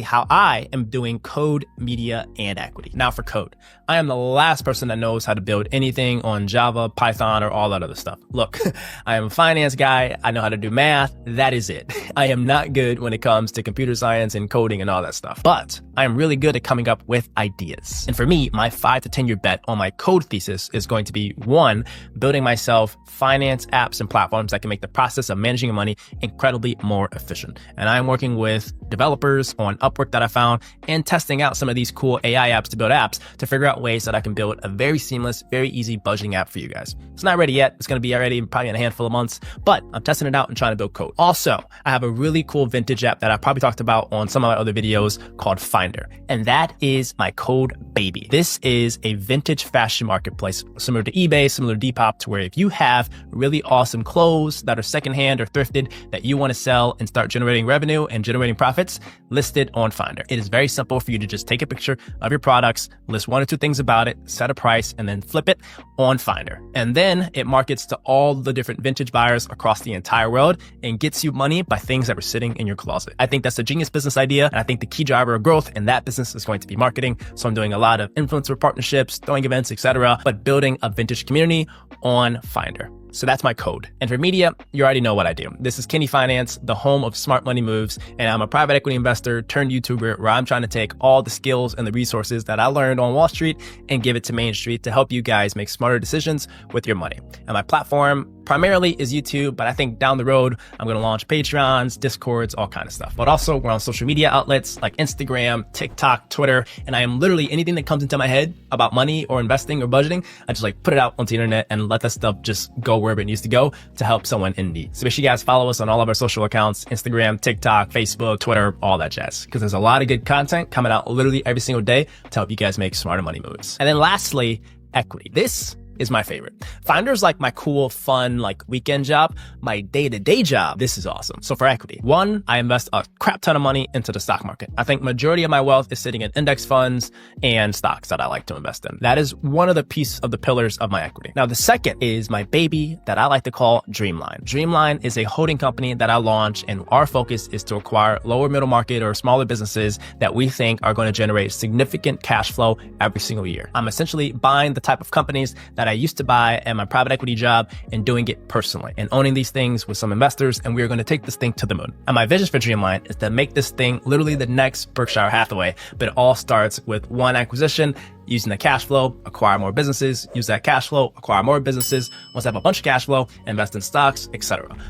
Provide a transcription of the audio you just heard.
how I am doing code, media, and equity. Now for code, I am the last person that knows how to build anything on Java, Python, or all that other stuff. Look, I am a finance guy. I know how to do math. That is it. I am not good when it comes to computer science and coding and all that stuff, but I am really good at coming up with ideas. And for me, my 5 to 10 year bet on my code thesis is going to be 1, building myself finance apps and platforms that can make the process of managing money incredibly more efficient. And I'm working with developers on Upwork that I found and testing out some of these cool AI apps to build apps to figure out ways that I can build a very seamless, very easy budgeting app for you guys. It's not ready yet. It's going to be ready probably in a handful of months, but I'm testing it out and trying to build code. Also, I have a really cool vintage app that I probably talked about on some of my other videos called Finder. And that is my code baby. This is a vintage fashion marketplace similar to eBay, similar to Depop, to where if you have really awesome clothes that are secondhand or thrifted that you want to sell and start generating revenue and generating profits, listed on Finder. It is very simple for you to just take a picture of your products, list 1 or 2 things about it, set a price, and then flip it on Finder. And then it markets to all the different vintage buyers across the entire world and gets you money by things that were sitting in your closet. I think that's a genius business idea. And I think the key driver of growth in that business is going to be marketing. So I'm doing a lot of influencer partnerships, throwing events, etc., but building a vintage community on Finder. So that's my code. And for media, you already know what I do. This is Kenny Finance, the home of smart money moves. And I'm a private equity investor turned YouTuber where I'm trying to take all the skills and the resources that I learned on Wall Street and give it to Main Street to help you guys make smarter decisions with your money. And my platform primarily is YouTube, but I think down the road, I'm going to launch Patreons, Discords, all kind of stuff. But also we're on social media outlets like Instagram, TikTok, Twitter, and I am literally anything that comes into my head about money or investing or budgeting, I just put it out onto the internet and let that stuff just go wherever it needs to go to help someone in need. So make sure you guys follow us on all of our social accounts, Instagram, TikTok, Facebook, Twitter, all that jazz, because there's a lot of good content coming out literally every single day to help you guys make smarter money moves. And then lastly, equity. This is my favorite. Finder's like my cool, fun, weekend job. My day-to-day job, this is awesome. So for equity, 1, I invest a crap ton of money into the stock market. I think majority of my wealth is sitting in index funds and stocks that I like to invest in. That is one of the pillars of my equity. Now, the second is my baby that I like to call Dreamline. Dreamline is a holding company that I launched, and our focus is to acquire lower middle market or smaller businesses that we think are going to generate significant cash flow every single year. I'm essentially buying the type of companies that I used to buy at my private equity job and doing it personally and owning these things with some investors. And we are going to take this thing to the moon. And my vision for Dreamline is to make this thing literally the next Berkshire Hathaway, but it all starts with 1 acquisition, using the cash flow, acquire more businesses, use that cash flow, acquire more businesses. Once I have a bunch of cash flow, invest in stocks, etc.